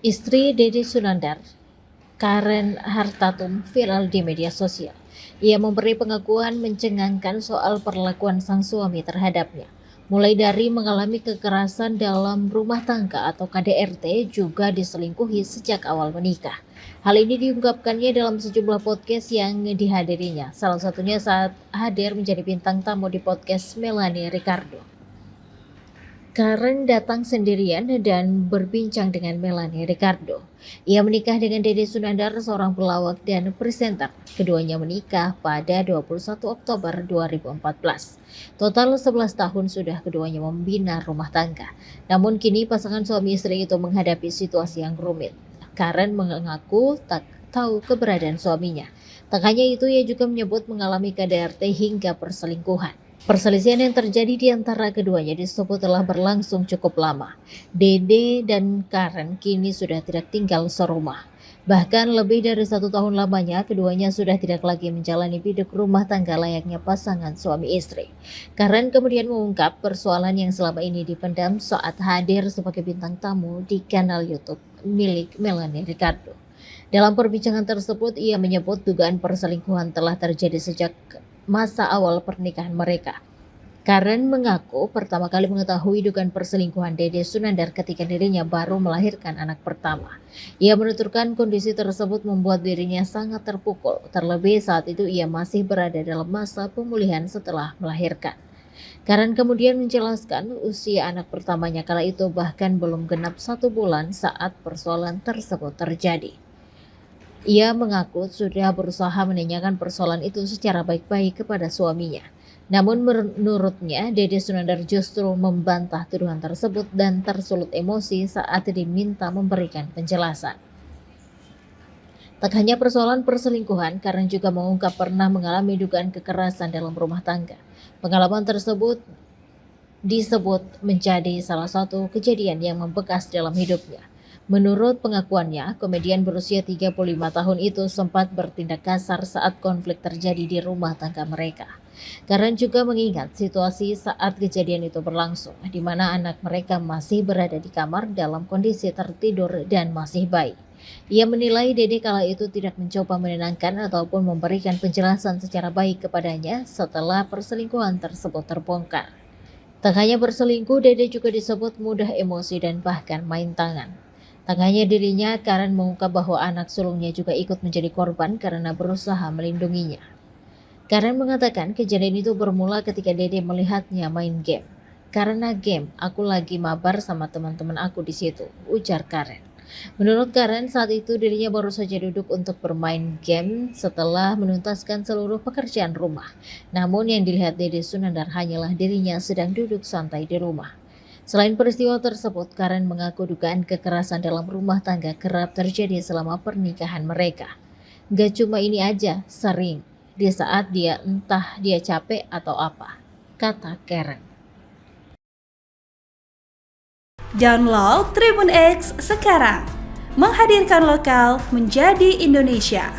Istri Deddy Sunandar, Karen Hartatum, viral di media sosial. Ia memberi pengakuan mencengangkan soal perlakuan sang suami terhadapnya, mulai dari mengalami kekerasan dalam rumah tangga atau KDRT, juga diselingkuhi sejak awal menikah. Hal ini diungkapkannya dalam sejumlah podcast yang dihadirinya, salah satunya saat hadir menjadi bintang tamu di podcast Melanie Ricardo. Karen datang sendirian dan berbincang dengan Melanie Ricardo. Ia menikah dengan Deddy Sunandar, seorang pelawak dan presenter. Keduanya menikah pada 21 Oktober 2014. Total 11 tahun sudah keduanya membina rumah tangga. Namun kini pasangan suami istri itu menghadapi situasi yang rumit. Karen mengaku tak tahu keberadaan suaminya. Tak hanya itu, ia juga menyebut mengalami KDRT hingga perselingkuhan. Perselisihan yang terjadi di antara keduanya disebut telah berlangsung cukup lama. Dede dan Karen kini sudah tidak tinggal serumah. Bahkan lebih dari 1 tahun lamanya, keduanya sudah tidak lagi menjalani hidup rumah tangga layaknya pasangan suami istri. Karen kemudian mengungkap persoalan yang selama ini dipendam saat hadir sebagai bintang tamu di kanal YouTube milik Melanie Ricardo. Dalam perbincangan tersebut, ia menyebut dugaan perselingkuhan telah terjadi sejak masa awal pernikahan mereka. Karen mengaku pertama kali mengetahui dugaan perselingkuhan Deddy Sunandar ketika dirinya baru melahirkan anak pertama. Ia menuturkan kondisi tersebut membuat dirinya sangat terpukul, terlebih saat itu ia masih berada dalam masa pemulihan setelah melahirkan. Karen kemudian menjelaskan usia anak pertamanya kala itu bahkan belum genap 1 bulan saat persoalan tersebut terjadi. Ia mengaku sudah berusaha menanyakan persoalan itu secara baik-baik kepada suaminya. Namun menurutnya, Deddy Sunandar justru membantah tuduhan tersebut dan tersulut emosi saat diminta memberikan penjelasan. Tak hanya persoalan perselingkuhan, Karen juga mengungkap pernah mengalami dugaan kekerasan dalam rumah tangga. Pengalaman tersebut disebut menjadi salah satu kejadian yang membekas dalam hidupnya. Menurut pengakuannya, komedian berusia 35 tahun itu sempat bertindak kasar saat konflik terjadi di rumah tangga mereka. Karen juga mengingat situasi saat kejadian itu berlangsung, di mana anak mereka masih berada di kamar dalam kondisi tertidur dan masih bayi. Ia menilai Dede kala itu tidak mencoba menenangkan ataupun memberikan penjelasan secara baik kepadanya setelah perselingkuhan tersebut terbongkar. Tak hanya berselingkuh, Dede juga disebut mudah emosi dan bahkan main tangan. Tak hanya dirinya, Karen mengungkap bahwa anak sulungnya juga ikut menjadi korban karena berusaha melindunginya. Karen mengatakan kejadian itu bermula ketika Dede melihatnya main game. Karena game, aku lagi mabar sama teman-teman aku di situ, ujar Karen. Menurut Karen, saat itu dirinya baru saja duduk untuk bermain game setelah menuntaskan seluruh pekerjaan rumah. Namun yang dilihat Deddy Sunandar hanyalah dirinya sedang duduk santai di rumah. Selain peristiwa tersebut, Karen mengaku dugaan kekerasan dalam rumah tangga kerap terjadi selama pernikahan mereka. Gak cuma ini aja, sering. Di saat entah dia capek atau apa, kata Karen. Download Tribun X sekarang, menghadirkan lokal menjadi Indonesia.